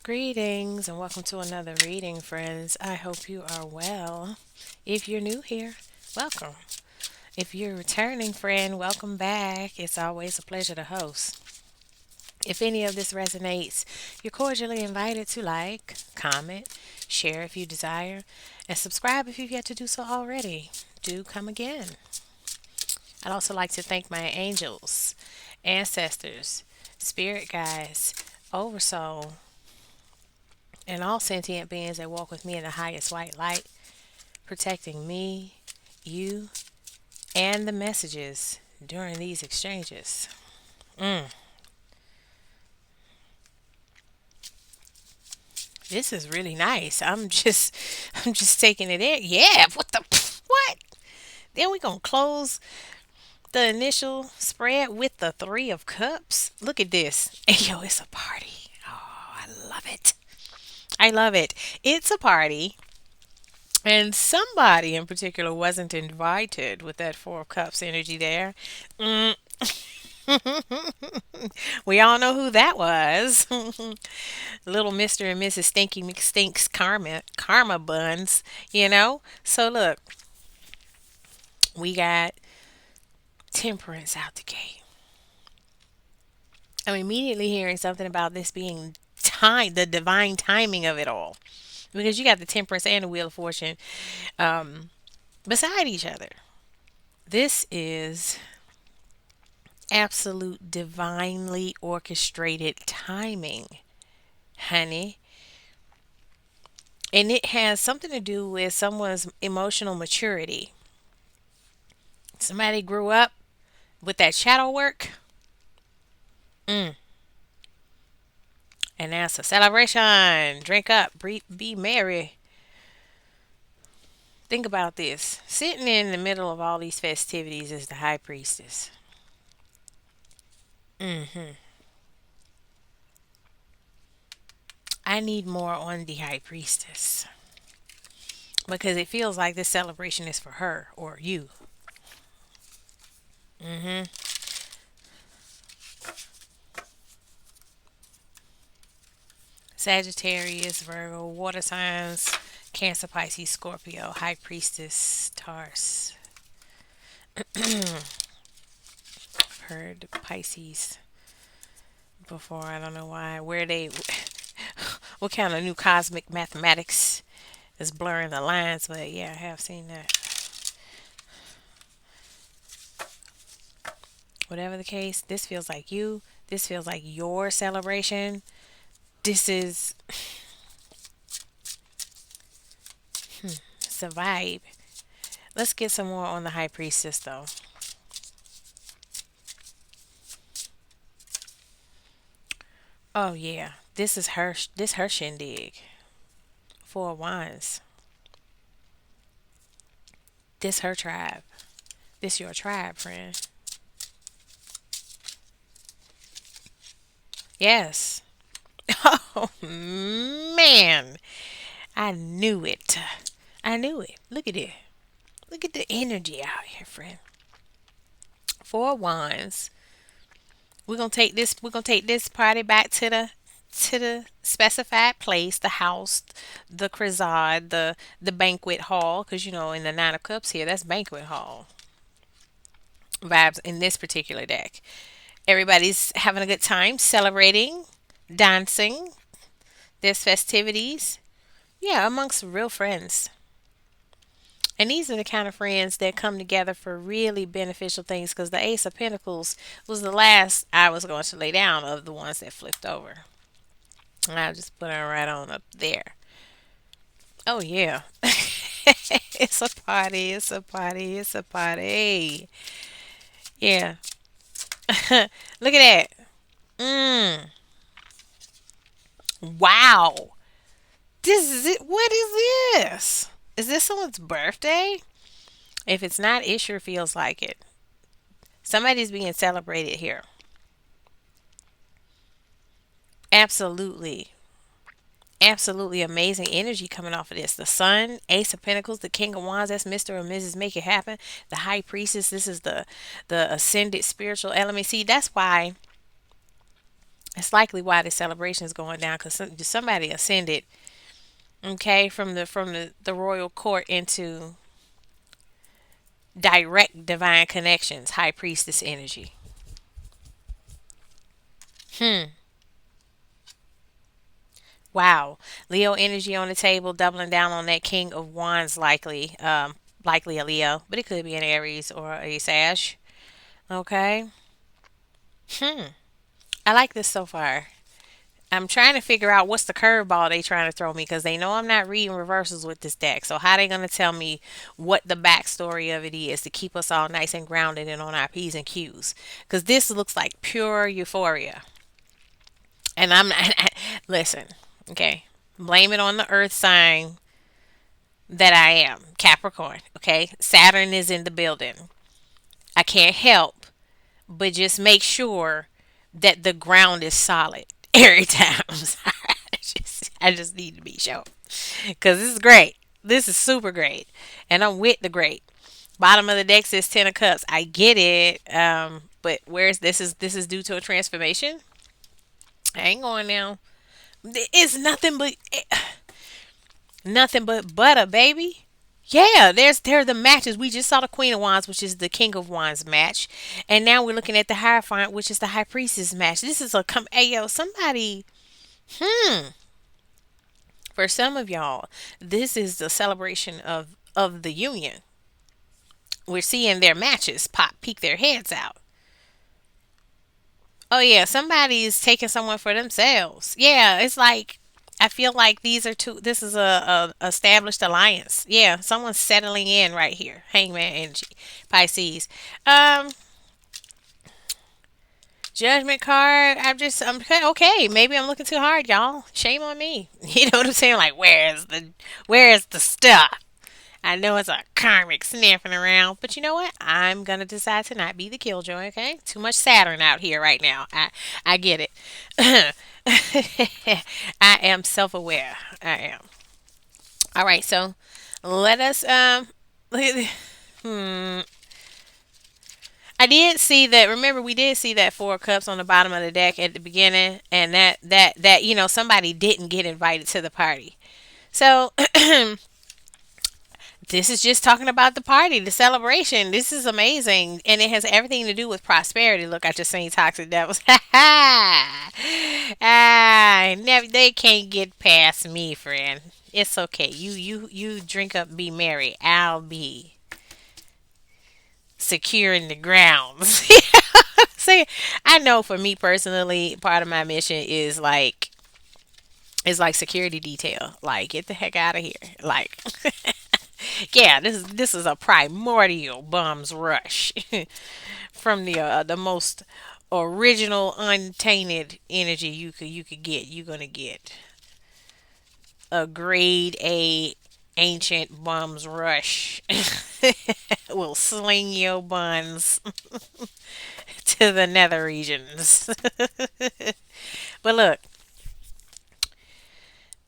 Greetings and welcome to another reading, friends. I hope you are well. If you're new here, welcome. If you're a returning friend, welcome back. It's always a pleasure to host. If any of this resonates, you're cordially invited to like, comment, share if you desire, and subscribe if you've yet to do so already. Do come again. I'd also like to thank my angels, ancestors, spirit guides, oversoul, and all sentient beings that walk with me in the highest white light, protecting me, you, and the messages during these exchanges. Mm, this is really nice. I'm just taking it in. Yeah, what? Then we gonna close the initial spread with the Three of Cups. Look at this. And yo, it's a party. Oh, I love it. I love it. It's a party. And somebody in particular wasn't invited with that Four of Cups energy there. Mm, we all know who that was. Little Mr. and Mrs. Stinky McStinks Karma Buns, you know? So look, we got temperance out the gate. I'm immediately hearing something about this being time, the divine timing of it all. Because you got the temperance and the wheel of fortune beside each other. This is absolute divinely orchestrated timing, honey. And it has something to do with someone's emotional maturity. Somebody grew up with that shadow work, mm, and that's a celebration. Drink up, be merry. Think about this. Sitting in the middle of all these festivities is the high priestess. Hmm. I need more on the high priestess because it feels like this celebration is for her or you. Hmm. Sagittarius, Virgo, water signs, Cancer, Pisces, Scorpio, High Priestess, Taurus. Heard Pisces before. I don't know why. What kind of new cosmic mathematics is blurring the lines? But yeah, I have seen that. Whatever the case, this feels like you. This feels like your celebration. This is it's a vibe. Let's get some more on the High Priestess though. Oh yeah, this her shindig. Four of Wands. This her tribe. This your tribe, friend. Yes. Oh man, I knew it. I knew it. Look at it. Look at the energy out here, friend. Four of Wands. We're gonna take this party back to the specified place, the house, the crisade, the banquet hall, because you know in the Nine of Cups here, that's banquet hall vibes in this particular deck. Everybody's having a good time, celebrating, dancing. There's festivities. Yeah, amongst real friends. And these are the kind of friends that come together for really beneficial things because the Ace of Pentacles was the last I was going to lay down of the ones that flipped over. And I'll just put her right on up there. Oh, yeah. It's a party. It's a party. It's a party. Yeah. Look at that. Mm. Wow. This is it. What is this? Is this someone's birthday? If it's not, it sure feels like it. Somebody's being celebrated here. Absolutely. Absolutely amazing energy coming off of this. The Sun, Ace of Pentacles, the King of Wands, that's Mr. or Mrs. Make It Happen. The High Priestess, this is the ascended spiritual element. See, that's why It's likely why the celebration is going down because somebody ascended, okay, from the royal court into direct divine connections, high priestess energy. Hmm. Wow. Leo energy on the table, doubling down on that King of Wands, likely. Likely a Leo, but it could be an Aries or a Sag. Okay. Hmm. I like this so far. I'm trying to figure out what's the curveball they trying to throw me because they know I'm not reading reversals with this deck. So how they gonna tell me what the backstory of it is to keep us all nice and grounded and on our p's and q's? Because this looks like pure euphoria, and I'm not. Listen, okay, blame it on the Earth sign that I am, Capricorn. Okay, Saturn is in the building. I can't help but just make sure that the ground is solid every time. I'm sorry. I just need to be sure because this is great. This is super great, and I'm with the great. Bottom of the deck says Ten of Cups. I get it, but where's this is due to a transformation. I ain't going now. It's nothing but butter, baby. Yeah, there are the matches. We just saw the Queen of Wands, which is the King of Wands match, and now we're looking at the Hierophant, which is the High Priestess match. This is a come. Hey yo, somebody. Hmm. For some of y'all, this is the celebration of the union. We're seeing their matches pop, peek their heads out. Oh yeah, somebody's taking someone for themselves. Yeah, it's like I feel like these are two. This is a established alliance. Yeah, someone's settling in right here. Hangman energy, Pisces. Um, Judgment card. I'm okay. Maybe I'm looking too hard, y'all. Shame on me. You know what I'm saying? Like, where's the stuff? I know it's a karmic sniffing around, but you know what? I'm gonna decide to not be the killjoy. Okay, too much Saturn out here right now. I get it. I am self-aware. I am. All right, so let us hmm. I did see that. Remember, we did see that Four of Cups on the bottom of the deck at the beginning, and that somebody didn't get invited to the party. So this is just talking about the party, the celebration. This is amazing, and it has everything to do with prosperity. Look, I just seen Toxic Devils. Never, they can't get past me, friend. It's okay. You drink up, be merry. I'll be securing the grounds. See, I know for me personally, part of my mission is like security detail. Like, get the heck out of here. Like, yeah, this is a primordial bums rush from the most original, untainted energy you could get. You're gonna get a grade A ancient bums rush. Will sling your buns to the nether regions. But look,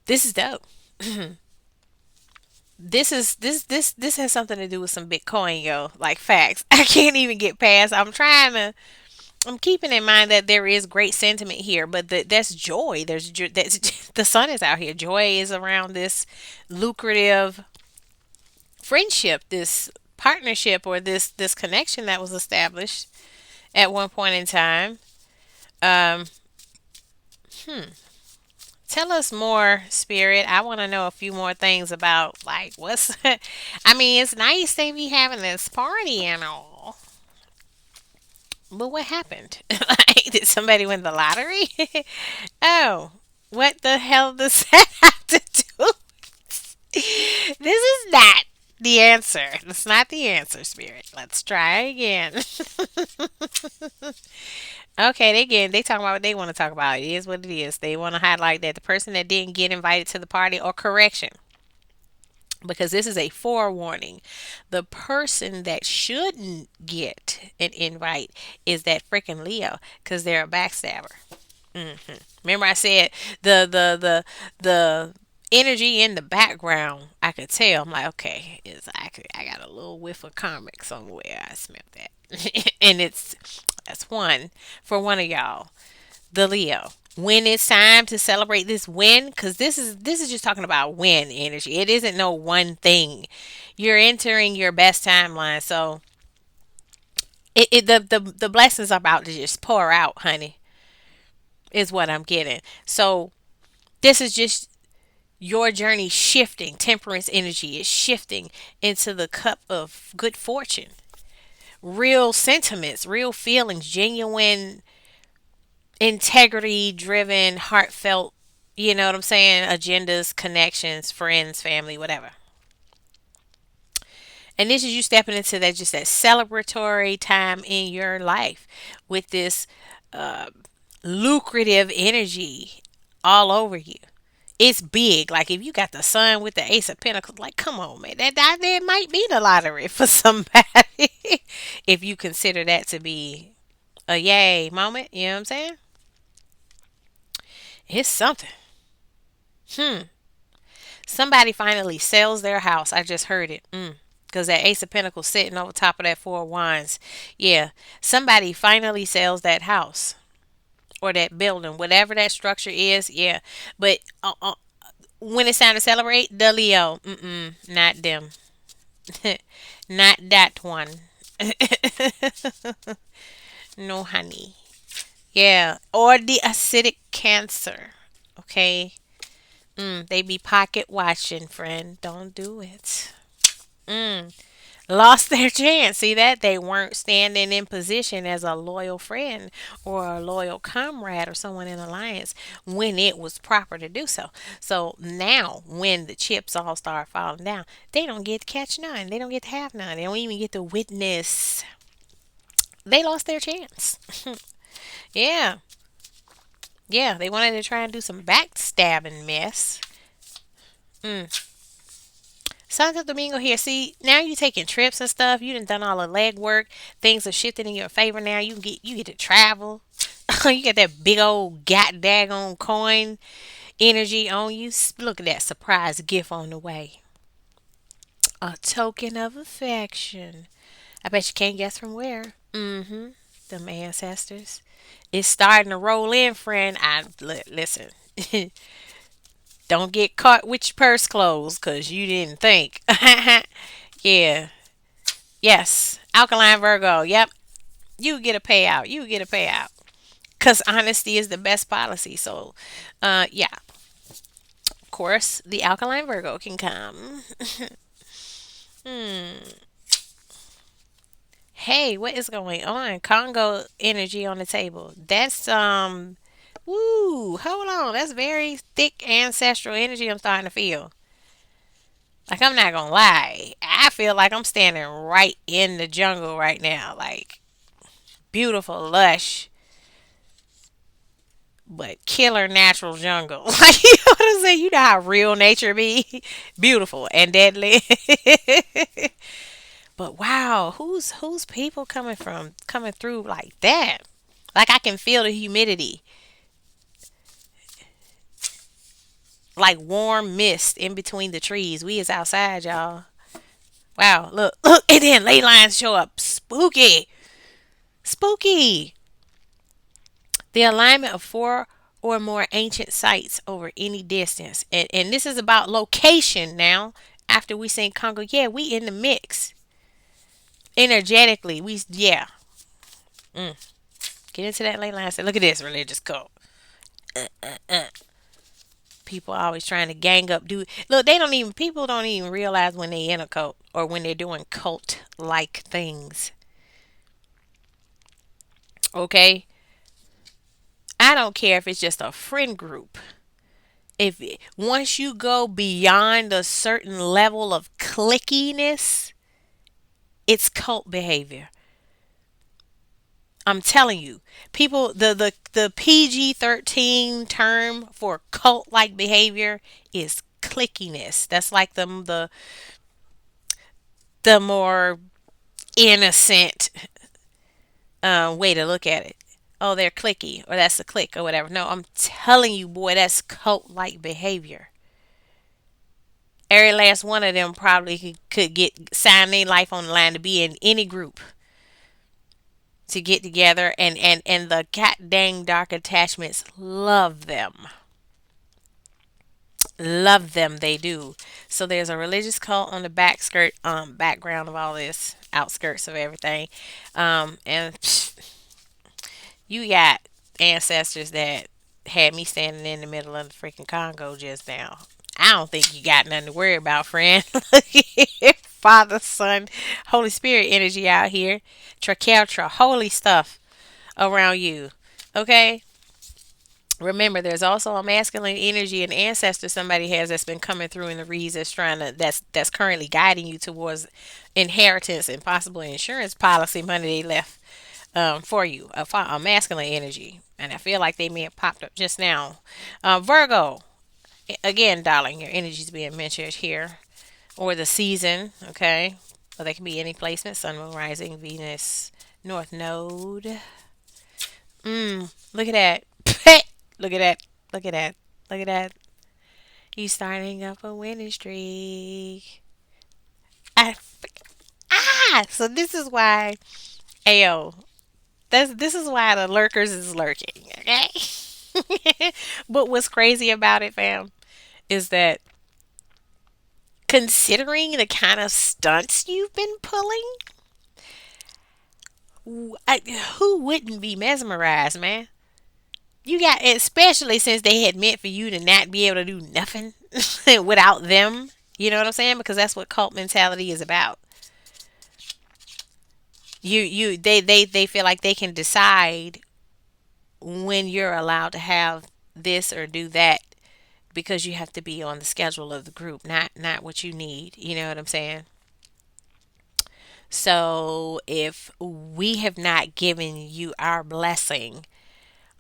this is dope. This has something to do with some Bitcoin, yo. Like facts. I can't even get past. I'm keeping in mind that there is great sentiment here, but that's joy. That's the sun is out here. Joy is around this lucrative friendship, this partnership, or this connection that was established at one point in time. Um, hmm. Tell us more, Spirit. I want to know a few more things about like what's. I mean, it's nice they be having this party and all, but what happened? Like, did somebody win the lottery? Oh, what the hell does that have to do? This is not the answer. That's not the answer, Spirit. Let's try again. Okay, they talking about what they want to talk about. It is what it is. They want to highlight that the person that didn't get invited to the party, or correction, because this is a forewarning. The person that shouldn't get an invite is that freaking Leo, because they're a backstabber. Remember, I said the energy in the background. I could tell. I'm like, okay, I got a little whiff of karmic somewhere. I smell that, and that's one for one of y'all, the Leo. When it's time to celebrate this win, because this is just talking about win energy. It isn't no one thing. You're entering your best timeline, so the blessings are about to just pour out, honey. Is what I'm getting. So this is just your journey shifting. Temperance energy is shifting into the cup of good fortune. Real sentiments, real feelings, genuine, integrity driven, heartfelt, you know what I'm saying? Agendas, connections, friends, family, whatever. And this is you stepping into that, just that celebratory time in your life with this uh, lucrative energy all over you. It's big. Like if you got the sun with the ace of pentacles, like come on, man, that might be the lottery for somebody. If you consider that to be a yay moment, you know what I'm saying? It's something. Hmm. Somebody finally sells their house. I just heard it. Because that Ace of Pentacles sitting over top of that Four of Wands. Yeah. Somebody finally sells that house or that building, whatever that structure is. Yeah. But when it's time to celebrate, the Leo. Not them. Not that one. No, honey. Yeah. Or the acidic Cancer. Okay. They be pocket watching, friend. Don't do it. Mm. Lost their chance. See that? They weren't standing in position as a loyal friend or a loyal comrade or someone in alliance when it was proper to do so. So now, when the chips all start falling down, they don't get to catch none. They don't get to have none. They don't even get to witness. They lost their chance. Yeah. Yeah. They wanted to try and do some backstabbing mess. Mm. Santo Domingo here. See, now you taking trips and stuff. You done all the leg work. Things are shifting in your favor now. You get to travel. You get that big old god daggone coin energy on you. Look at that surprise gift on the way. A token of affection. I bet you can't guess from where. Mm-hmm. Them ancestors. It's starting to roll in, friend. Listen. Don't get caught with your purse closed because you didn't think. Yeah. Yes. Alkaline Virgo. Yep. You get a payout. You get a payout. Because honesty is the best policy. So, yeah. Of course, the Alkaline Virgo can come. Hmm. Hey, what is going on? Congo energy on the table. That's. Woo. Hold on. That's very thick ancestral energy I'm starting to feel. Like, I'm not gonna lie. I feel like I'm standing right in the jungle right now. Like, beautiful, lush, but killer natural jungle. Like, you know what I'm saying? You know how real nature be? Beautiful and deadly. But wow, who's people coming through like that? Like, I can feel the humidity. Like warm mist in between the trees. We is outside, y'all. Wow, look, and then ley lines show up. Spooky. Spooky. The alignment of four or more ancient sites over any distance. And this is about location now. After we sing Congo, yeah, we in the mix. Energetically, yeah. Mm. Get into that late line. Say, look at this religious cult. People always trying to gang up. Look, people don't even realize when they in a cult or when they're doing cult like things. Okay? I don't care if it's just a friend group. If once you go beyond a certain level of clickiness, it's cult behavior. I'm telling you, people, the PG-13 term for cult like behavior is clickiness. That's like the more innocent way to look at it. Oh, they're clicky, or that's a click, or whatever. No, I'm telling you, boy, that's cult like behavior. Every last one of them probably could get sign their life on the line to be in any group to get together, and the cat dang dark attachments love them. Love them, they do. So there's a religious cult on the background of all this, outskirts of everything. And you got ancestors that had me standing in the middle of the freaking Congo just now. I don't think you got nothing to worry about, friend. Father, Son, Holy Spirit energy out here. Trakeltra, holy stuff around you. Okay? Remember, there's also a masculine energy and ancestor somebody has that's been coming through in the reads that's trying to that's currently guiding you towards inheritance and possible insurance policy money they left for you, a masculine energy. And I feel like they may have popped up just now. Virgo, again, darling, your energy is being mentioned here, or the season, okay? Well, they can be any placement: Sun, Moon, Rising, Venus, North Node. Look at that. Look at that. Look at that. Look at that. You starting up a winning streak. I, so this is why, ayo, this is why the lurkers is lurking, okay? But what's crazy about it, fam, is that considering the kind of stunts you've been pulling, who wouldn't be mesmerized, man? You got, especially since they had meant for you to not be able to do nothing without them. You know what I'm saying? Because that's what cult mentality is about. They feel like they can decide when you're allowed to have this or do that because you have to be on the schedule of the group, not what you need. You know what I'm saying? So if we have not given you our blessing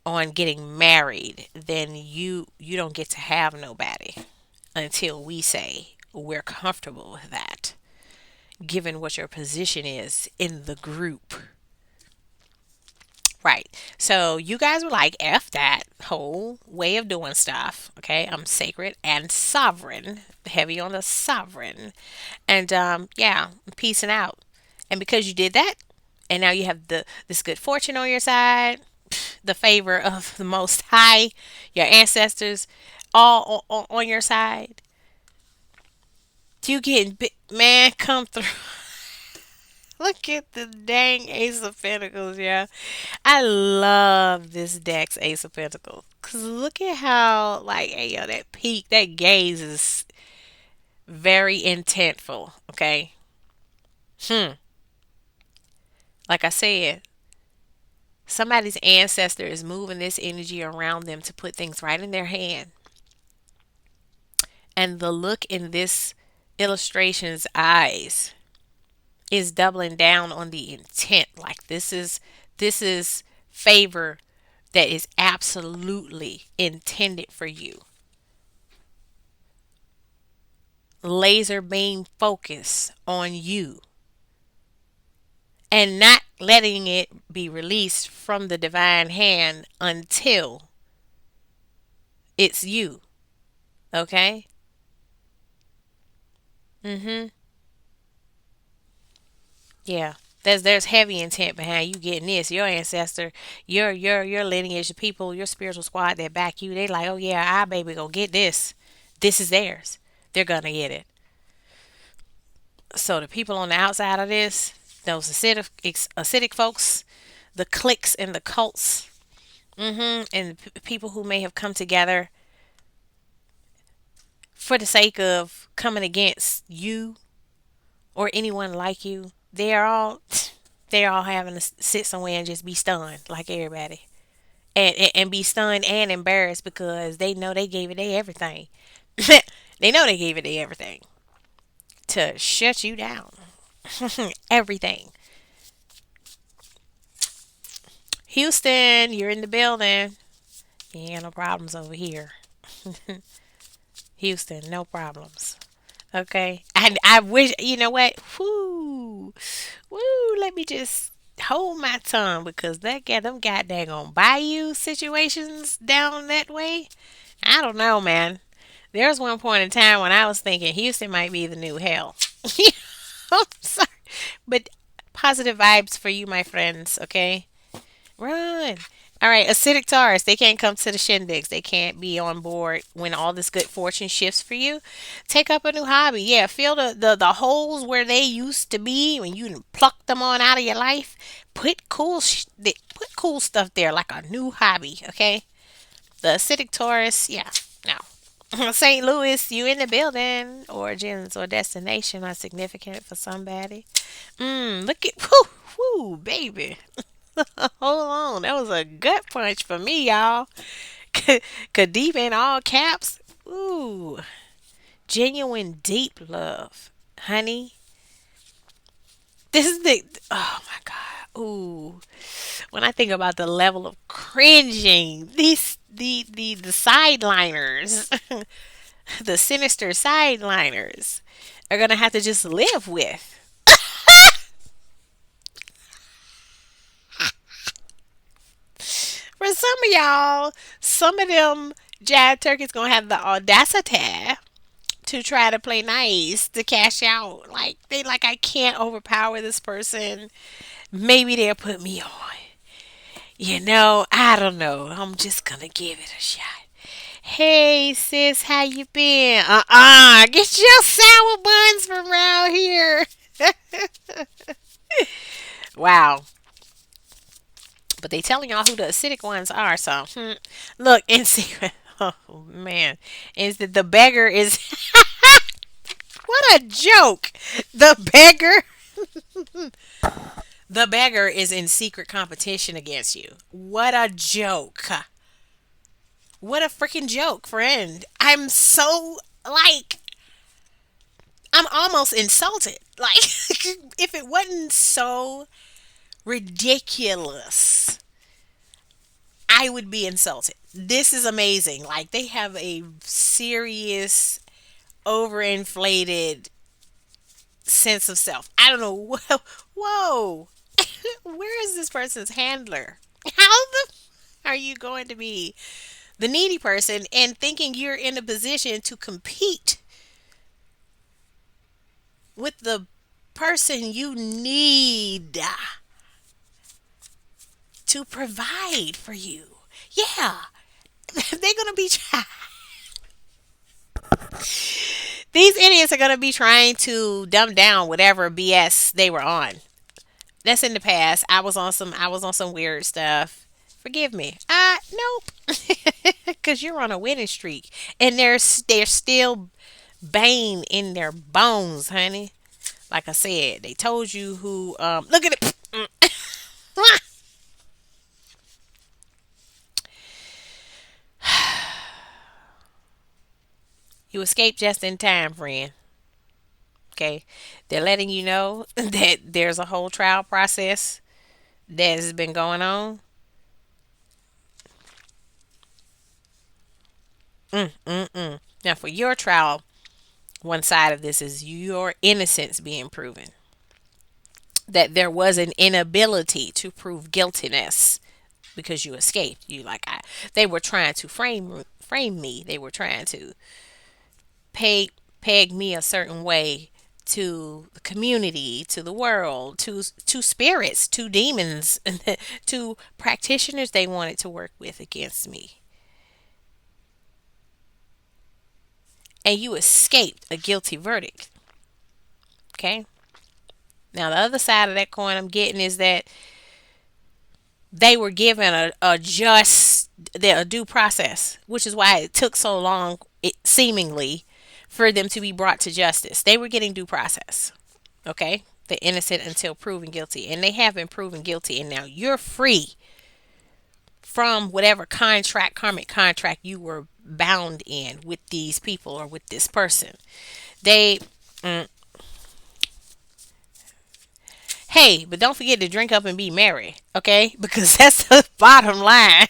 on getting married, then you don't get to have nobody until we say we're comfortable with that, given what your position is in the group. Right. So you guys were like, F that whole way of doing stuff. Okay. I'm sacred and sovereign, heavy on the sovereign. And yeah, peacing out. And because you did that, and now you have this good fortune on your side, the favor of the Most High, your ancestors, all on your side. You getting man come through. Look at the dang Ace of Pentacles, yeah. I love this deck's Ace of Pentacles. Cause look at how like hey yo that peak, that gaze is very intentful. Okay. Hmm. Like I said, somebody's ancestor is moving this energy around them to put things right in their hand. And the look in this illustration's eyes is doubling down on the intent. Like this is favor that is absolutely intended for you. Laser beam focus on you and not letting it be released from the divine hand until it's you. Okay? Mhm. Yeah. There's heavy intent behind you getting this. Your ancestor, your lineage, the people, your spiritual squad that back you, they like, oh yeah, our baby gonna get this. This is theirs. They're gonna get it. So the people on the outside of this, those acidic folks, the cliques and the cults, and people who may have come together for the sake of coming against you or anyone like you, they're all having to sit somewhere and just be stunned like everybody. And be stunned and embarrassed because they know they gave it their everything. They know they gave it their everything to shut you down. Everything. Houston, you're in the building. You ain't got no problems over here. Houston, no problems. Okay. And I wish, you know what? Whoo, woo. Let me just hold my tongue because them goddamn bayou situations down that way. I don't know, man. There was one point in time when I was thinking Houston might be the new hell. I'm sorry, but Positive vibes for you, my friends, okay? Run. All right, acidic Taurus, they can't come to the shindigs. They can't be on board when all this good fortune shifts for you. Take up a new hobby. Yeah, fill the holes where they used to be when you done plucked them on out of your life. Put cool stuff there like a new hobby, okay? The acidic Taurus, yeah, no. St. Louis, you in the building. Origins or destination are significant for somebody. Look at, whoo, baby. Hold on, that was a gut punch for me, y'all. Kadeep in all caps. Ooh, genuine deep love, honey. This is the, oh my god. Ooh, when I think about the level of cringing, the sideliners, the sinister sideliners are gonna have to just live with. For some of y'all, some of them jive turkeys gonna have the audacity to try to play nice to cash out. Like they like I can't overpower this person. Maybe they'll put me on. I don't know. I'm just gonna give it a shot. Hey sis, how you been? Get your sour buns from around here. Wow. But they telling y'all who the acidic ones are. So look in secret. Oh man, is that the beggar is what a joke. The beggar, the beggar is in secret competition against you. What a joke. What a freaking joke, friend. I'm so like I'm almost insulted. Like if it wasn't so ridiculous, I would be insulted. This is amazing. Like they have a serious overinflated sense of self. I don't know. Whoa. Where is this person's handler? How the are you going to be the needy person and thinking you're in a position to compete with the person you need to provide for you? Yeah, they're going to be. These idiots are going to be trying to dumb down whatever BS they were on. That's in the past. I was on some weird stuff. Forgive me. Nope. Cuz you're on a winning streak and they're still bane in their bones, honey. Like I said, they told you who look at it. You escaped just in time, friend. Okay. They're letting you know that there's a whole trial process that has been going on. Now, for your trial, one side of this is your innocence being proven. That there was an inability to prove guiltiness because you escaped. They were trying to frame me. They were trying to peg me a certain way to the community, to the world, to spirits, to demons, to practitioners they wanted to work with against me. And you escaped a guilty verdict. Okay? Now the other side of that coin I'm getting is that they were given a due process, which is why it took so long, seemingly, for them to be brought to justice. They were getting due process. Okay? The innocent until proven guilty. And they have been proven guilty. And now you're free from whatever karmic contract you were bound in with these people or with this person. They, mm, hey, but don't forget to drink up and be merry, okay? Because that's the bottom line.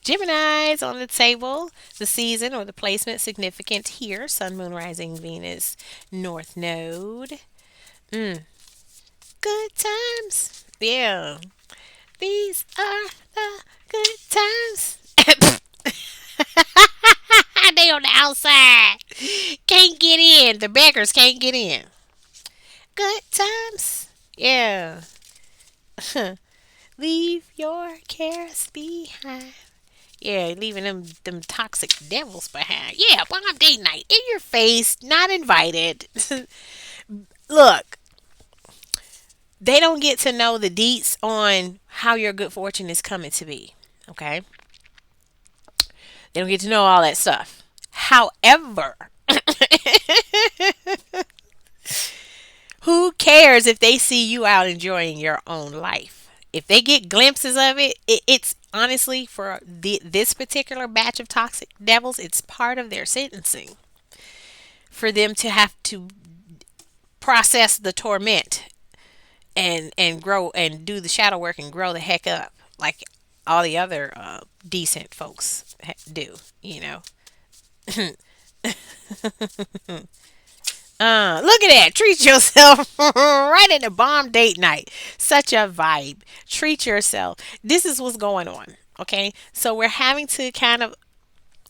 Gemini's on the table. The season or the placement significant here. Sun, Moon, Rising, Venus, North Node. Mm, good times. Yeah. These are the good times. They on the outside. Can't get in. The beggars can't get in. Good times. Yeah. Leave your cares behind. Yeah, leaving them toxic devils behind. Yeah, bomb date night in your face, not invited. Look, they don't get to know the deets on how your good fortune is coming to be. Okay, they don't get to know all that stuff. However, who cares if they see you out enjoying your own life? If they get glimpses of it, it's honestly for this particular batch of toxic devils, it's part of their sentencing for them to have to process the torment and grow and do the shadow work and grow the heck up like all the other decent folks do. You know, look at that. Treat yourself right in the bomb date night. Such a vibe. Treat yourself. This is what's going on. Okay, so we're having to kind of,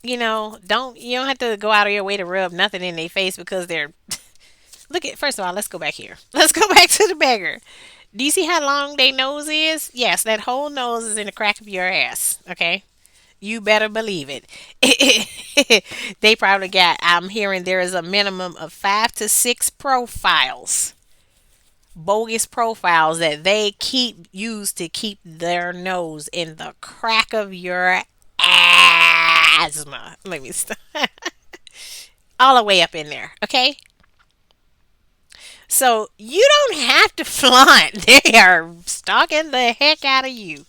you don't have to go out of your way to rub nothing in their face because they're. Look at, first of all, let's go back here. Let's go back to the beggar. Do you see how long their nose is? Yes, that whole nose is in the crack of your ass. Okay, you better believe it. They probably got. I'm hearing there is a minimum of 5 to 6 profiles, bogus profiles that they keep use to keep their nose in the crack of your asthma. Let me stop. All the way up in there. Okay. So you don't have to flaunt. They are stalking the heck out of you.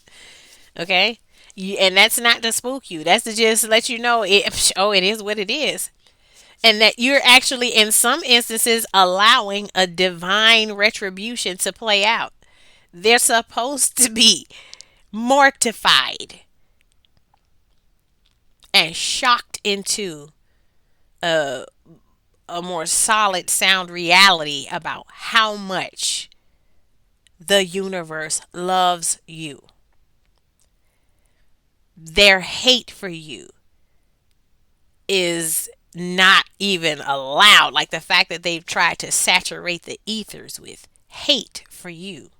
Okay. And that's not to spook you. That's to just let you know it. Oh, it is what it is. And that you're actually, in some instances, allowing a divine retribution to play out. They're supposed to be mortified and shocked into a, a more solid, sound reality about how much the universe loves you. Their hate for you is not even allowed. Like the fact that they've tried to saturate the ethers with hate for you,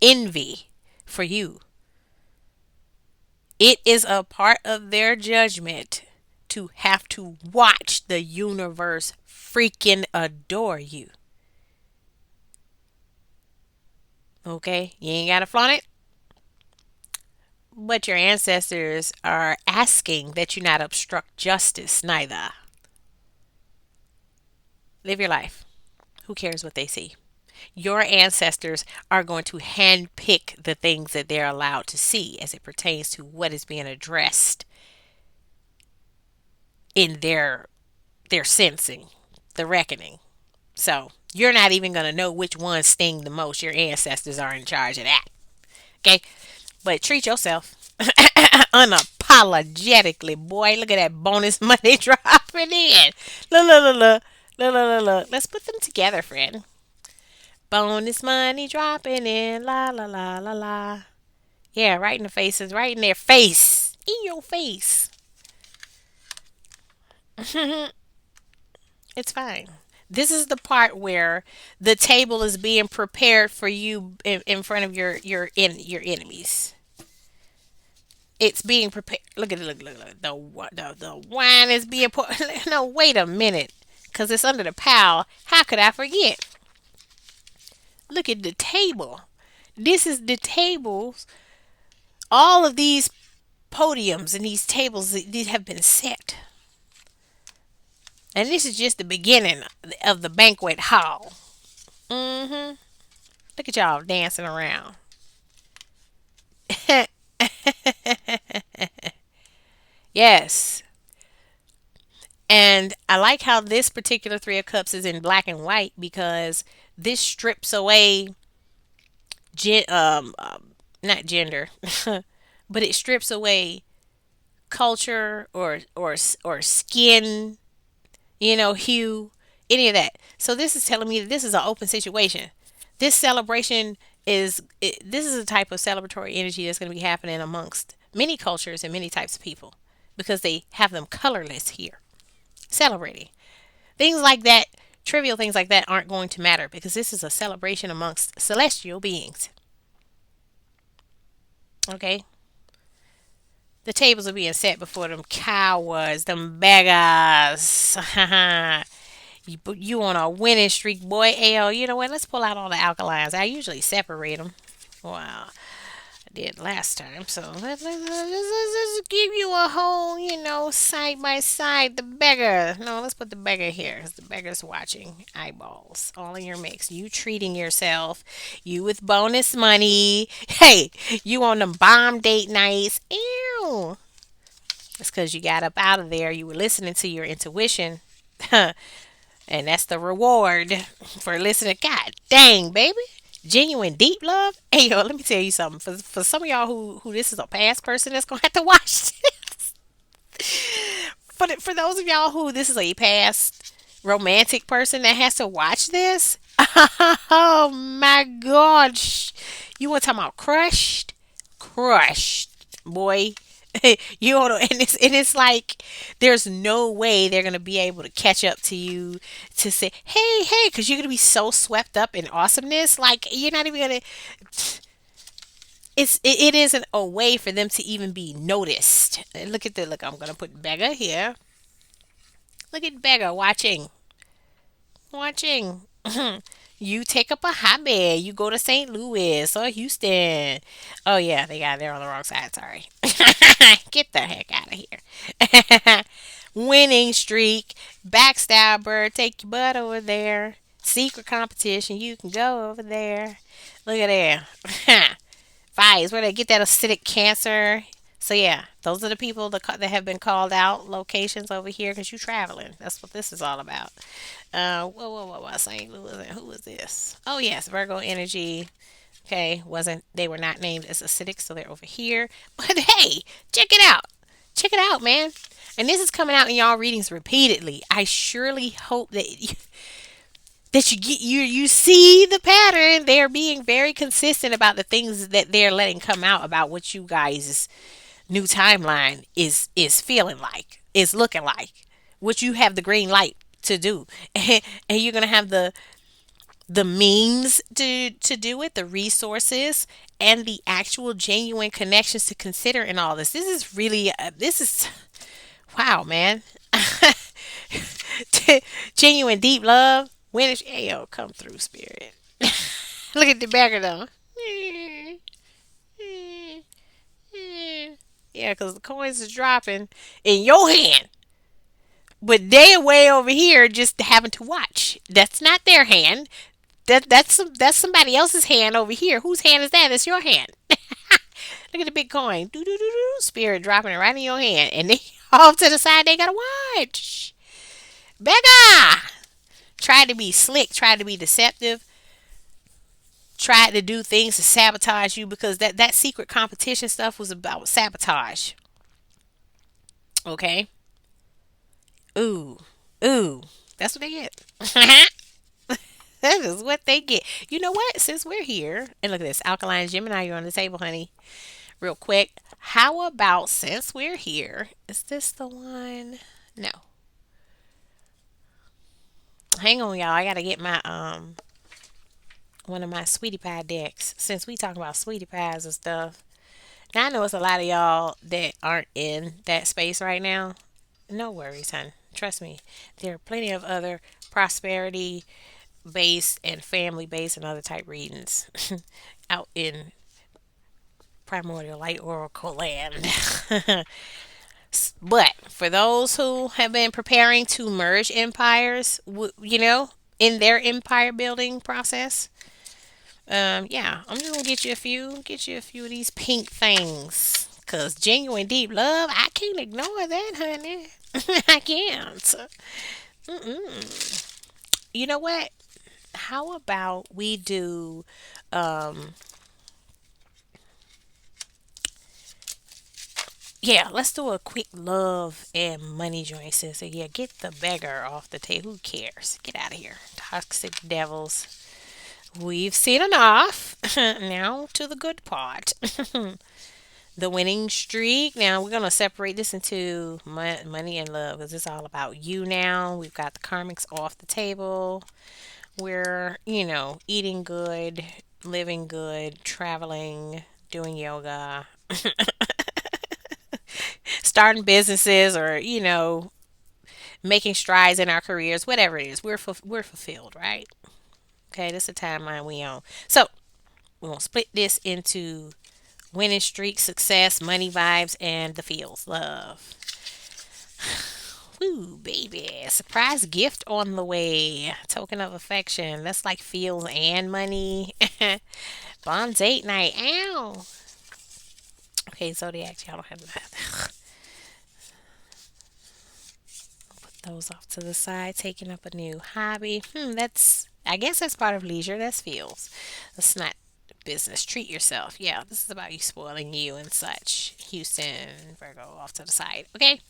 envy for you. It is a part of their judgment to have to watch the universe freaking adore you. Okay? You ain't got to flaunt it. But your ancestors are asking that you not obstruct justice neither. Live your life. Who cares what they see? Your ancestors are going to handpick the things that they're allowed to see as it pertains to what is being addressed in their sensing, the reckoning. So you're not even going to know which ones sting the most. Your ancestors are in charge of that. Okay? But treat yourself unapologetically, boy. Look at that bonus money dropping in. Look, look, look, look. Look, look, look, look. Let's put them together, friend. Bonus money dropping in. La, la, la, la, la. Yeah, right in the faces. Right in their face. In your face. It's fine. This is the part where the table is being prepared for you in front of your enemies. It's being prepared. Look at it. Look, look, look. The wine is being poured. No, wait a minute. Because it's under the pile. How could I forget? Look at the table. This is the tables. All of these podiums and these tables, these have been set. And this is just the beginning of the banquet hall. Mm-hmm. Look at y'all dancing around. Yes. And I like how this particular Three of Cups is in black and white because this strips away, gen- um, um not gender, but it strips away culture or skin, hue, any of that. So this is telling me that this is an open situation. This celebration this is a type of celebratory energy that's going to be happening amongst many cultures and many types of people because they have them colorless here celebrating things like that. Trivial things like that aren't going to matter because this is a celebration amongst celestial beings. Okay? The tables are being set before them cowards, them beggars. You on a winning streak, boy. Ayo, you know what? Let's pull out all the alkalines. I usually separate them. Wow, I did last time. So let's give you a whole, side by side. The beggar. No, let's put the beggar here because the beggar's watching. Eyeballs. All in your mix. You treating yourself. You with bonus money. Hey, you on them bomb date nights. Ew. That's because you got up out of there. You were listening to your intuition. And that's the reward for listening. God dang, baby. Genuine deep love. Hey, yo, let me tell you something. For some of y'all who this is a past person that's going to have to watch this. For those of y'all who this is a past romantic person that has to watch this. Oh, my gosh. You want to talk about crushed? Crushed, boy. You don't know, and it's like there's no way they're gonna be able to catch up to you to say, hey, because you're gonna be so swept up in awesomeness. Like you're not even gonna. It isn't a way for them to even be noticed. Look at the look. I'm gonna put beggar here. Look at beggar watching. You take up a hotbed. You go to St. Louis or Houston. Oh yeah, they're on the wrong side. Sorry. Get the heck out of here. Winning streak, backstabber. Take your butt over there. Secret competition. You can go over there. Look at there. Fives, where they get that acidic cancer. So yeah, those are the people that have been called out locations over here because you traveling. That's what this is all about. Whoa, St. Louis. Who is this? Oh yes, Virgo energy. Okay, wasn't they were not named as acidic, so they're over here. But hey, check it out. Check it out, man. And this is coming out in y'all readings repeatedly. I surely hope that you see the pattern. They're being very consistent about the things that they're letting come out about what you guys' new timeline is feeling like, is looking like, what you have the green light to do, and you're gonna have the means to do it, the resources, and the actual genuine connections to consider in all this. This is really this is wow, man. Genuine deep love. When is yo come through, spirit? Look at the background. Yeah, because the coins is dropping in your hand. But they way over here just having to watch. That's not their hand. That's somebody else's hand over here. Whose hand is that? It's your hand. Look at the big coin. Do do do do. Spirit dropping it right in your hand, and they off to the side. They gotta watch. Becca tried to be slick, tried to be deceptive, tried to do things to sabotage you because that secret competition stuff was about sabotage. Okay. Ooh, ooh. That's what they get. That is what they get. You know what? Since we're here, and look at this, Alkaline Gemini, you're on the table, honey. Real quick, how about since we're here? Is this the one? No. Hang on, y'all. I gotta get my one of my sweetie pie decks. Since we talking about sweetie pies and stuff. Now I know it's a lot of y'all that aren't in that space right now. No worries, hon. Trust me. There are plenty of other prosperity based and family based and other type readings out in Primordial Light Oracle land. But for those who have been preparing to merge empires, in their empire building process, yeah, I'm just gonna get you a few of these pink things. Cause genuine deep love, I can't ignore that, honey. I can't. Mm-mm. You know what? How about we do um yeah, let's do a quick love and money joint, sis. So yeah, get the beggar off the table. Who cares? Get out of here. Toxic devils. We've seen enough. Now to the good part. The winning streak. Now we're gonna separate this into money and love because it's all about you now. We've got the karmics off the table. We're, eating good, living good, traveling, doing yoga, starting businesses, or making strides in our careers. Whatever it is, we're fulfilled, right? Okay, this is the timeline we on. So we're gonna split this into winning streak, success, money vibes, and the feels, love. Woo, baby. Surprise gift on the way. Token of affection. That's like feels and money. Bomb date night. Ow. Okay, Zodiac, y'all don't have that. Put those off to the side. Taking up a new hobby. I guess that's part of leisure. That's feels. That's not business. Treat yourself. Yeah, this is about you spoiling you and such. Houston, Virgo, off to the side. Okay,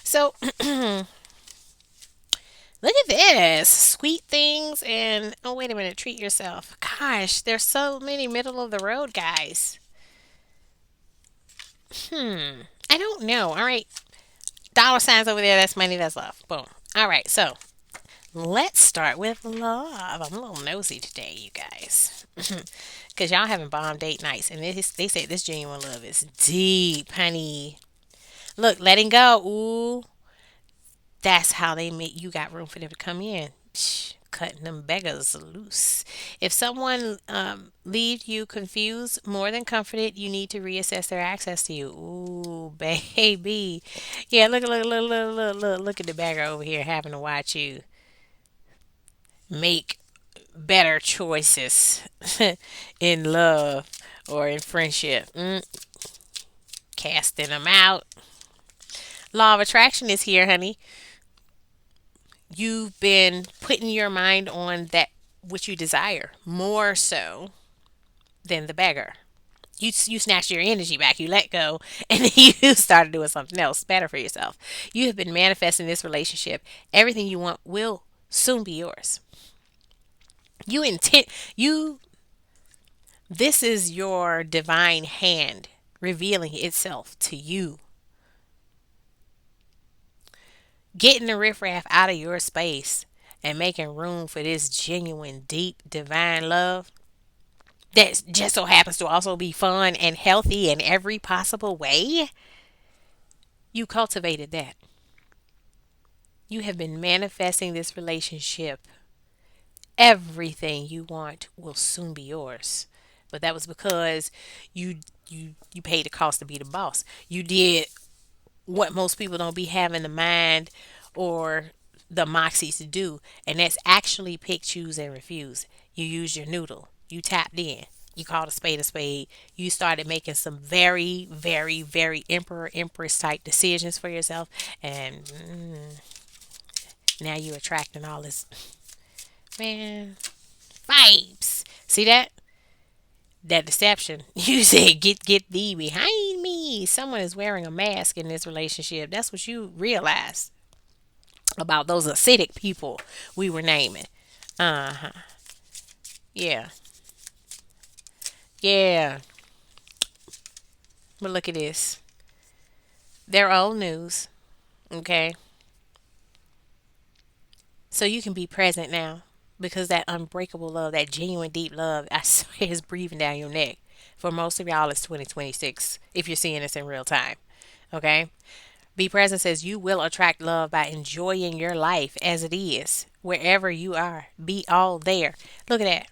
so look at this. Sweet things and oh wait a minute, treat yourself. Gosh, there's so many middle of the road guys. I don't know. All right. Dollar signs over there, that's money, that's love. Boom. All right, so let's start with love. I'm a little nosy today, you guys. Because y'all having bomb date nights. And they say this genuine love is deep, honey. Look, letting go. Ooh, that's how they make you got room for them to come in. Cutting them beggars loose. If someone leaves you confused more than comforted, you need to reassess their access to you. Ooh, baby. Yeah, look at the beggar over here having to watch you make better choices in love or in friendship. Casting them out. Law of attraction is here, honey. You've been putting your mind on that which you desire more so than the beggar. You snatched your energy back, you let go, and then you started doing something else better for yourself. You have been manifesting this relationship. Everything you want will soon be yours. You intend you this is your divine hand revealing itself to you. Getting the riffraff out of your space and making room for this genuine, deep, divine love that just so happens to also be fun and healthy in every possible way. You cultivated that. You have been manifesting this relationship. Everything you want will soon be yours. But that was because you paid the cost to be the boss. You did what most people don't be having the mind or the moxies to do, and that's actually pick, choose, and refuse. You used your noodle. You tapped in. You called a spade a spade. You started making some very, very, very emperor, empress type decisions for yourself, and now you're attracting all this man vibes. See that? That deception. You said, get thee behind me. Someone is wearing a mask in this relationship. That's what you realized about those acidic people we were naming. Uh huh. Yeah. Yeah. But look at this. They're old news. Okay. So you can be present now because that unbreakable love, that genuine deep love, I swear is breathing down your neck. For most of y'all, it's 2026 if you're seeing this in real time. Okay? Be present says you will attract love by enjoying your life as it is, wherever you are. Be all there. Look at that.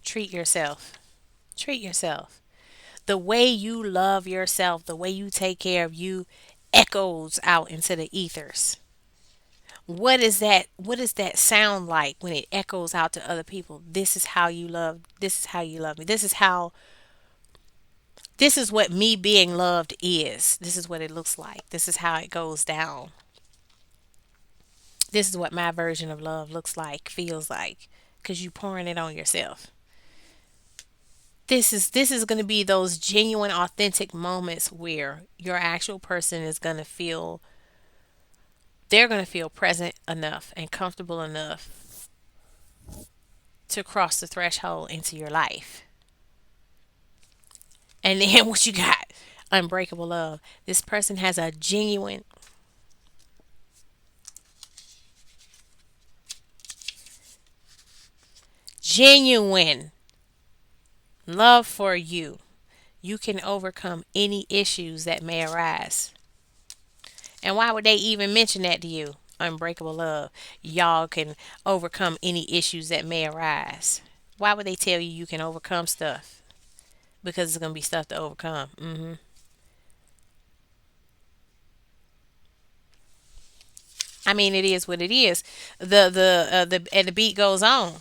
Treat yourself. Treat yourself. The way you love yourself, the way you take care of you, echoes out into the ethers. What is that? What does that sound like when it echoes out to other people? This is how you love. This is how you love me. This is how. This is what me being loved is. This is what it looks like. This is how it goes down. This is what my version of love looks like, feels like, because you pouring it on yourself. This is going to be those genuine, authentic moments where your actual person is going to feel they're going to feel present enough and comfortable enough to cross the threshold into your life. And then what you got? Unbreakable love. This person has a genuine love for you. You can overcome any issues that may arise. And why would they even mention that to you? Unbreakable love. Y'all can overcome any issues that may arise. Why would they tell you you can overcome stuff? Because it's going to be stuff to overcome. I mean, it is what it is. The and the beat goes on.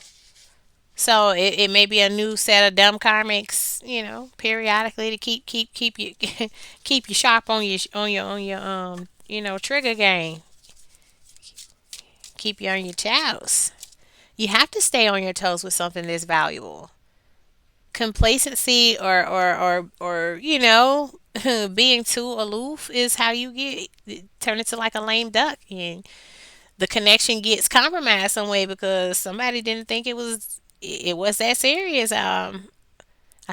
So it may be a new set of dumb karmics, periodically to keep you keep you sharp on your trigger game. Keep you on your toes. You have to stay on your toes with something that's valuable. Complacency or being too aloof is how you turn into like a lame duck, and the connection gets compromised some way because somebody didn't think it was that serious. I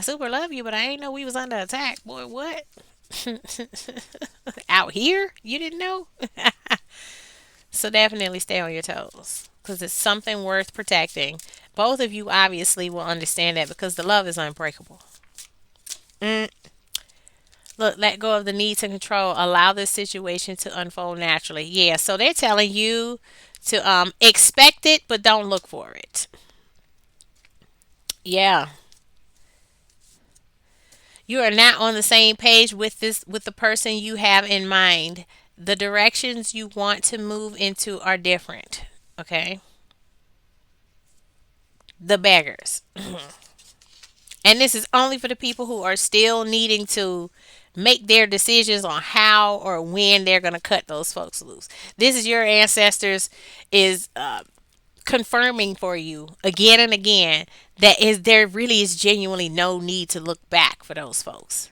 super love you, but I ain't know we was under attack. Boy, what? Out here? You didn't know? So definitely stay on your toes because it's something worth protecting. Both of you obviously will understand that because the love is unbreakable. Mm. Look, let go of the need to control. Allow this situation to unfold naturally. Yeah, so they're telling you to expect it, but don't look for it. Yeah, you are not on the same page with the person you have in mind. The directions you want to move into are different. Okay, the beggars. And this is only for the people who are still needing to make their decisions on how or when they're going to cut those folks loose. This is your ancestors is confirming for you again and again that is there really is genuinely no need to look back for those folks.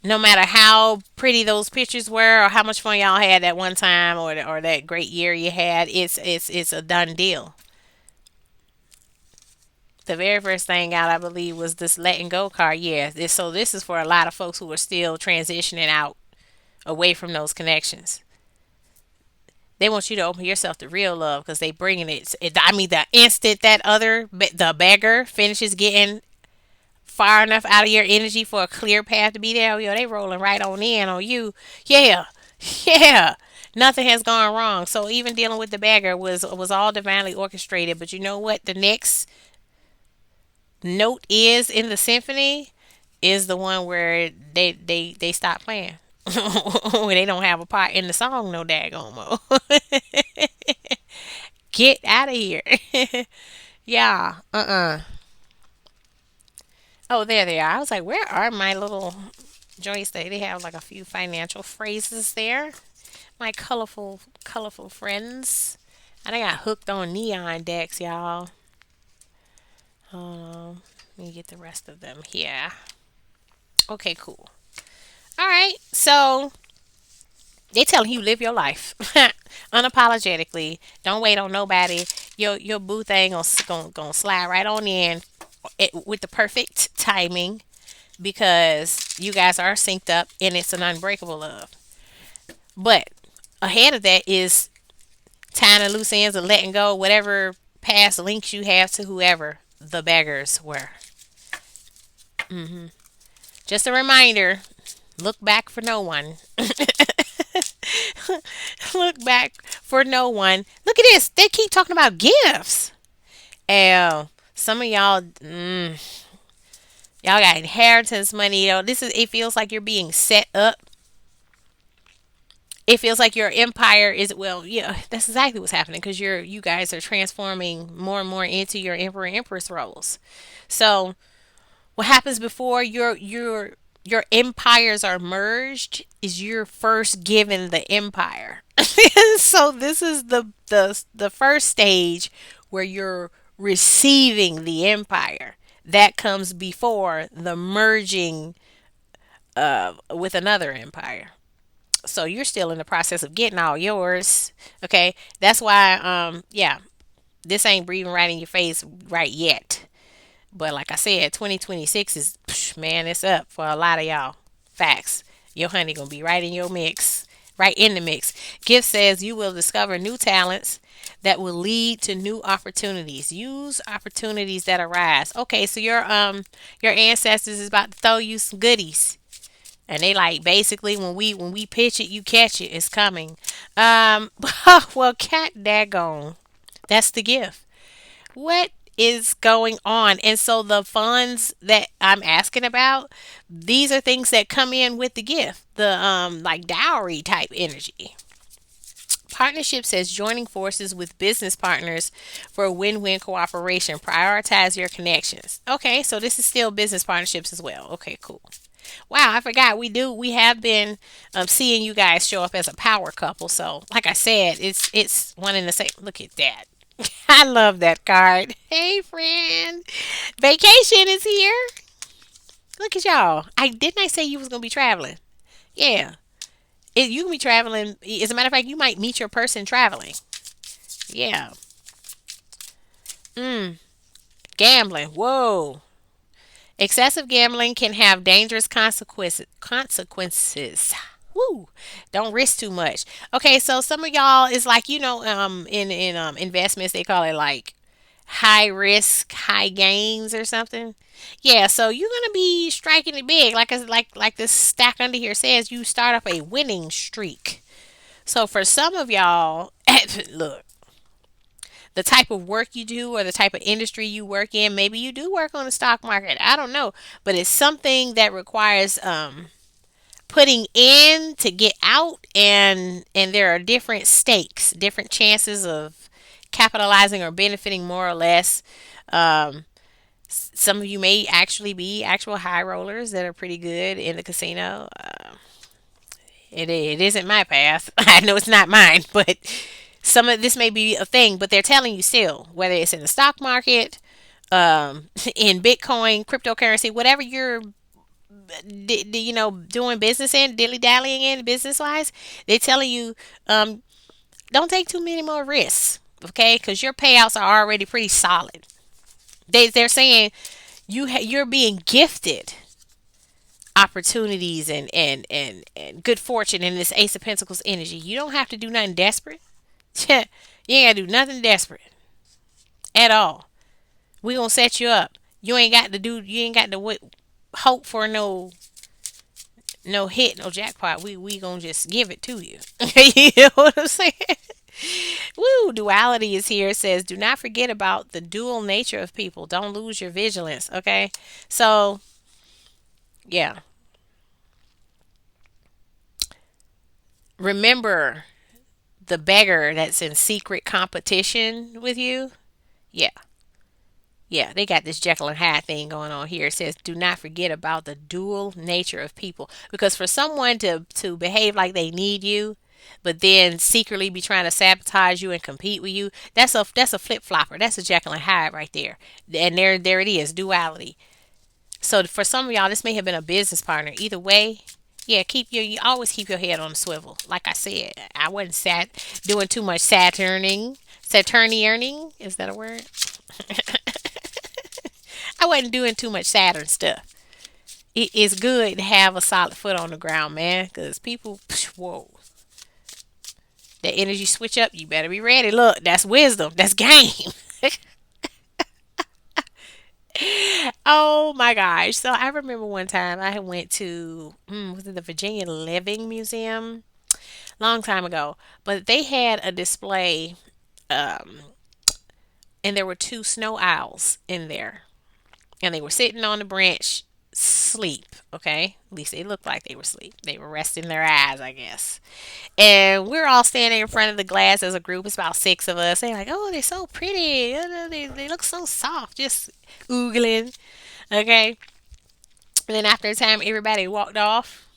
No matter how pretty those pictures were or how much fun y'all had at one time or that great year you had, it's a done deal. The very first thing out, I believe, was this letting go card. Yeah, this is for a lot of folks who are still transitioning out away from those connections. They want you to open yourself to real love because they bringing I mean, the instant that the beggar finishes getting far enough out of your energy for a clear path to be there, oh, yo, they rolling right on in on you. Yeah, yeah. Nothing has gone wrong. So even dealing with the beggar was all divinely orchestrated. But you know what? The next note is in the symphony is the one where they stop playing. Where they don't have a part in the song no daggone mo. Get out of here. Yeah. Oh, there they are. I was like, where are my little joints? They have like a few financial phrases there. My colorful friends. And I got hooked on neon decks, y'all. Let me get the rest of them here. Okay, cool. All right. So they telling you live your life unapologetically. Don't wait on nobody. Your boo thing gonna slide right on in with the perfect timing because you guys are synced up and it's an unbreakable love. But ahead of that is tying the loose ends and letting go whatever past links you have to whoever the beggars were. Just a reminder: look back for no one. Look back for no one. Look at this. They keep talking about gifts. And some of y'all got inheritance money. This is. It feels like you're being set up. It feels like your empire is well. Yeah, that's exactly what's happening because you guys are transforming more and more into your emperor and empress roles. So what happens before your empires are merged is you're first given the empire. So this is the first stage where you're receiving the empire. That comes before the merging with another empire. So you're still in the process of getting all yours. Okay, that's why yeah, this ain't breathing right in your face right yet. But like I said, 2026 is, man, it's up for a lot of y'all. Facts. Your honey gonna be right in your mix, right in the mix. Gift says you will discover new talents that will lead to new opportunities. Use opportunities that arise. Okay, so your ancestors is about to throw you some goodies. And they like basically when we pitch it, you catch it. It's coming. Um, well, cat daggone. That's the gift. What is going on? And so the funds that I'm asking about, these are things that come in with the gift. The like dowry type energy. Partnership says joining forces with business partners for a win-win cooperation. Prioritize your connections. Okay, so this is still business partnerships as well. Okay, cool. Wow, I forgot we have been seeing you guys show up as a power couple. So, like I said, it's one and the same. Look at that. I love that card. Hey, friend. Vacation is here. Look at y'all. I say you was gonna be traveling. Yeah, you can be traveling. As a matter of fact, you might meet your person traveling. Yeah. Mm. Gambling. Whoa. Excessive gambling can have dangerous consequences. Woo! Don't risk too much. Okay, so some of y'all is like in investments they call it like high risk, high gains or something. Yeah, so you're gonna be striking it big, like this stack under here says. You start up a winning streak. So for some of y'all, look, the type of work you do or the type of industry you work in, maybe you do work on the stock market. I don't know, but it's something that requires putting in to get out, and there are different stakes, different chances of capitalizing or benefiting more or less. Um, some of you may actually be actual high rollers that are pretty good in the casino. It isn't my path. I know it's not mine, but some of this may be a thing. But they're telling you still, whether it's in the stock market, in Bitcoin, cryptocurrency, whatever you're doing business in, dilly dallying in business wise, they're telling you don't take too many more risks, okay? Because your payouts are already pretty solid. They're saying you're being gifted opportunities and good fortune in this Ace of Pentacles energy. You don't have to do nothing desperate. You ain't gotta do nothing desperate at all. We gonna set you up. You ain't got to hope for no hit, no jackpot. We gonna just give it to you. You know what I'm saying? Woo, duality is here. It says, do not forget about the dual nature of people. Don't lose your vigilance. Okay. So, yeah. Remember the beggar that's in secret competition with you? Yeah. Yeah, they got this Jekyll and Hyde thing going on here. It says, do not forget about the dual nature of people. Because for someone to behave like they need you, but then secretly be trying to sabotage you and compete with you, that's a flip flopper. That's a Jekyll and Hyde right there. And there it is, duality. So for some of y'all, this may have been a business partner. Either way, yeah, you always keep your head on the swivel. Like I said, I wasn't doing too much Saturnianing. Is that a word? I wasn't doing too much Saturn stuff. It is good to have a solid foot on the ground, man, because people, whoa, that energy switch up, you better be ready. Look, that's wisdom. That's game. Oh my gosh. So I remember one time I went to, was it the Virginia Living Museum? Long time ago. But they had a display, um, and there were two snow owls in there. And they were sitting on the branch sleep, okay? At least they looked like they were asleep. They were resting their eyes, I guess. And we're all standing in front of the glass as a group. It's about six of us. They're like, oh, they're so pretty. They look so soft, just oogling, okay? And then after a time, everybody walked off.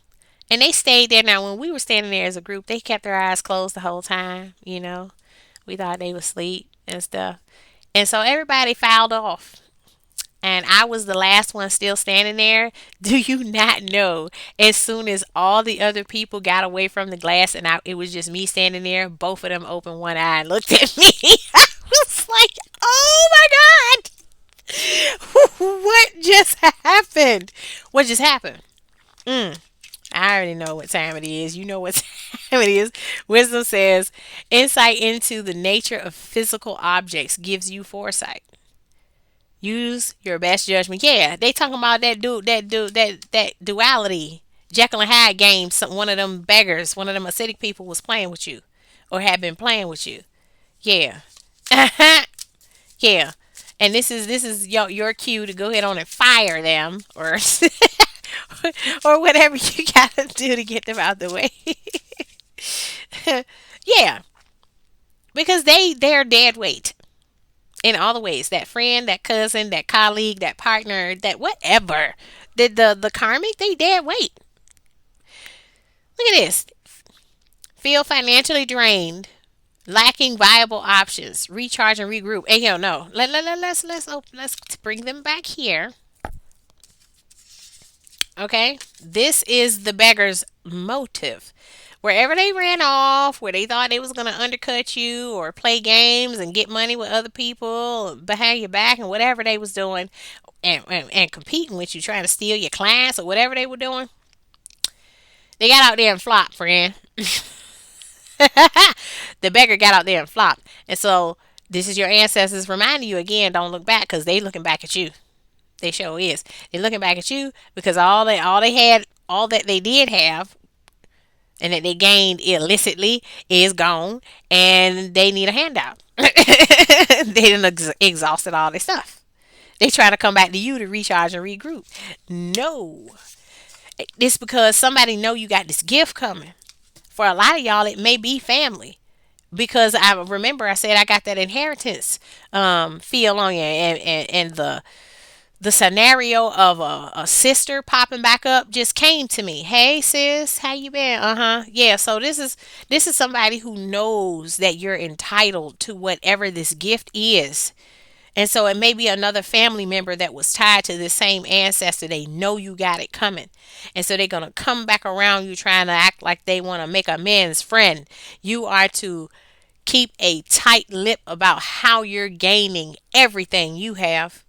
And they stayed there. Now, when we were standing there as a group, they kept their eyes closed the whole time, you know? We thought they would sleep and stuff. And so everybody filed off, and I was the last one still standing there. Do you not know? As soon as all the other people got away from the glass and it was just me standing there, both of them opened one eye and looked at me. I was like, oh my God. What just happened? What just happened? Mm, I already know what time it is. You know what time it is. Wisdom says insight into the nature of physical objects gives you foresight. Use your best judgment. Yeah, they talking about that duality. Jekyll and Hyde game. One of them beggars, one of them acidic people was playing with you, or had been playing with you. Yeah, yeah. And this is your cue to go ahead on and fire them, or or whatever you gotta do to get them out the way. Yeah, because they're dead weight in all the ways. That friend, that cousin, that colleague, that partner, that whatever. The karmic, they dead weight. Look at this. Feel financially drained, lacking viable options, recharge and regroup. Hey, hell no. Let's bring them back here. Okay, this is the beggar's motive. Wherever they ran off, where they thought they was gonna undercut you or play games and get money with other people behind your back and whatever they was doing, and competing with you, trying to steal your clients or whatever they were doing, they got out there and flopped, friend. The beggar got out there and flopped, and so this is your ancestors reminding you again. Don't look back, because they looking back at you. They sure is. They're looking back at you because all they had, all that they did have, and that they gained illicitly is gone, and they need a handout. They done exhausted all their stuff. They trying to come back to you to recharge and regroup. No, it's because somebody know you got this gift coming. For a lot of y'all, it may be family. Because I remember I said I got that inheritance feel on you, and the scenario of a sister popping back up just came to me. Hey sis, how you been? Uh-huh. Yeah, so this is somebody who knows that you're entitled to whatever this gift is. And so it may be another family member that was tied to the same ancestor. They know you got it coming. And so they're going to come back around you trying to act like they want to make amends. Friend, you are to keep a tight lip about how you're gaining everything you have.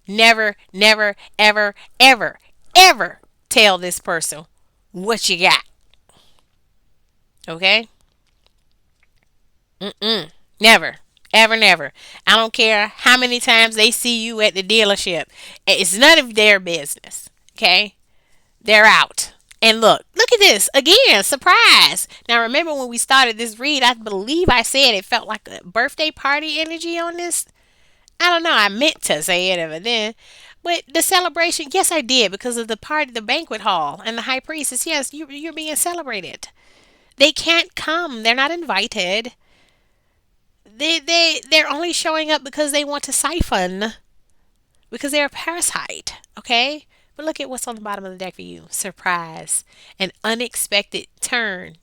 Never, never, ever, ever, ever tell this person what you got. Okay? Mm-mm. Never. Ever, never. I don't care how many times they see you at the dealership. It's none of their business. Okay? They're out. And look at this. Again, surprise. Now, remember when we started this read, I believe I said it felt like a birthday party energy on this. I don't know. I meant to say it ever then. But the celebration, yes, I did, because of the party, the banquet hall, and the high priestess. Yes, you're being celebrated. They can't come. They're not invited. They're only showing up because they want to siphon, because they're a parasite. Okay, but look at what's on the bottom of the deck for you. Surprise. An unexpected turn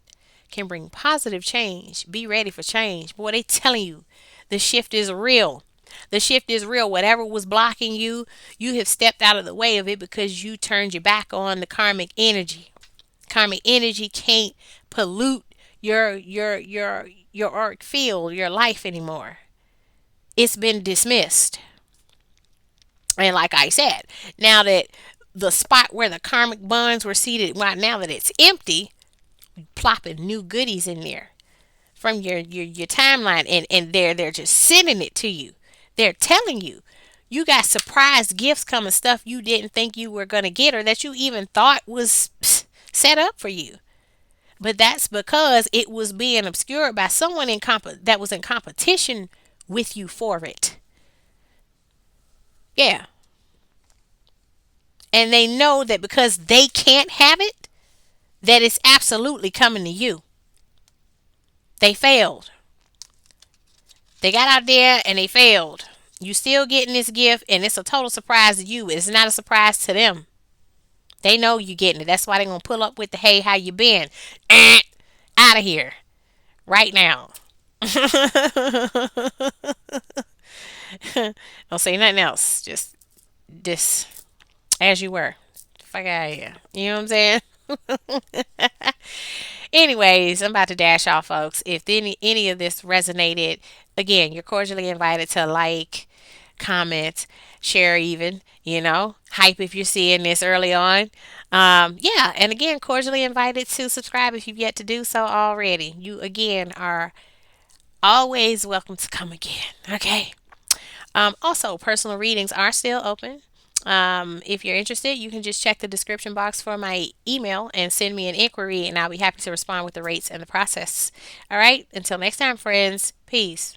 can bring positive change. Be ready for change. Boy, they telling you the shift is real. The shift is real. Whatever was blocking you, you have stepped out of the way of it because you turned your back on the karmic energy. Karmic energy can't pollute your auric field, your life anymore. It's been dismissed. And like I said, now that the spot where the karmic bonds were seated, right now that it's empty, plopping new goodies in there from your timeline, and they're just sending it to you. They're telling you you got surprise gifts coming, stuff you didn't think you were gonna get, or that you even thought was set up for you. But that's because it was being obscured by someone that was in competition with you for it. Yeah. And they know that because they can't have it, that it's absolutely coming to you. They failed. They got out there and they failed. You still getting this gift, and it's a total surprise to you. It's not a surprise to them. They know you getting it. That's why they're gonna pull up with the "Hey, how you been?" Out of here right now. Don't say nothing else. Just this as you were. Fuck out of here. You know what I'm saying? Anyways, I'm about to dash off, folks. If any of this resonated, again, you're cordially invited to like, comment, share even, hype if you're seeing this early on. Yeah, and again, cordially invited to subscribe if you've yet to do so already. You again are always welcome to come again. Okay. Also, personal readings are still open. If you're interested, you can just check the description box for my email and send me an inquiry, and I'll be happy to respond with the rates and the process. All right. Until next time, friends. Peace.